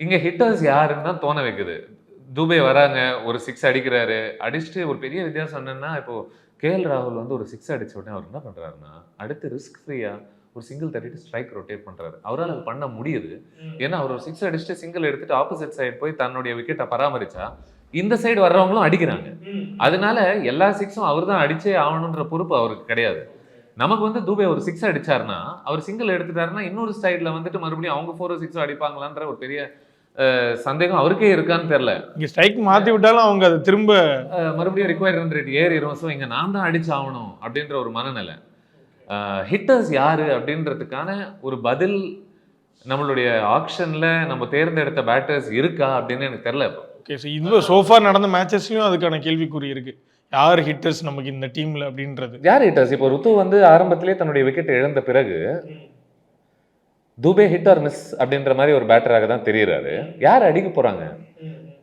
இங்க ஹிட்டர்ஸ் யாருன்னு தான் தோண வைக்குது. துபே வராங்க, ஒரு 6 அடிக்கிறாரு. அடிச்சுட்டு ஒரு பெரிய வித்தியாசம் என்னன்னா, இப்போ கேஎல் ராகுல் வந்து ஒரு 6 அடிச்ச உடனே அவர் என்ன பண்றாருன்னா, அடுத்து ரிஸ்க் ஃப்ரீயா ஒரு சிங்கிள் தட்டிட்டு ஸ்ட்ரைக் ரொட்டேட் பண்றாரு. அவரால அது பண்ண முடியுது. ஏன்னா, அவர் ஒரு 6 அடிச்சுட்டு சிங்கிள் எடுத்துட்டு ஆப்போசிட் சைடு போய் தன்னுடைய விக்கெட்ட பராமரிச்சா, இந்த சைடு வர்றவங்களும் அடிக்கிறாங்க. அதனால எல்லா 6ம் அவர் தான் அடிச்சே ஆகணுன்ற பொறுப்பு அவருக்கு கிடையாது. நமக்கு வந்து துபே ஒரு 6 அடிச்சாருன்னா, அவர் சிங்கிள் எடுத்துட்டாருன்னா, இன்னொரு சைடுல வந்துட்டு மறுபடியும் அவங்க 4 6 அடிப்பாங்களான்ற ஒரு பெரிய சந்தேகம் அவருக்கே இருக்கான்னு தெரியல. இங்க ஸ்ட்ரைக் மாத்தி விட்டாலும் அவங்க அதை திரும்ப மறுபடியும் ரிக்வயர்ட் ரன் ரேட் ஏறிடும். ஸோ இங்க நான் தான் அடிச்சு ஆகணும் அப்படின்ற ஒரு மனநிலை. ஹிட்டர்ஸ் யாரு அப்படின்றதுக்கான ஒரு பதில் நம்மளுடைய ஆக்ஷன்ல நம்ம தேர்ந்தெடுத்த பேட்டர்ஸ் இருக்கா அப்படின்னு எனக்கு தெரியல இப்போ. ஓகே, ஸோ இது சோஃபார் நடந்த மேட்சஸ்லயும் அதுக்கான கேள்விக்குறி இருக்கு. யார் ஹிட்டர்ஸ் நமக்கு இந்த டீம்ல அப்படின்றது. யார் ஹிட்டர்ஸ்? இப்போ ருத்து வந்து ஆரம்பத்திலே தன்னுடைய விக்கெட் இழந்த பிறகு துபே ஹிட் ஆர் மிஸ் அப்படின்ற மாதிரி ஒரு பேட்டராக தான் தெரியுறாரு. யார் அடிக்க போறாங்க?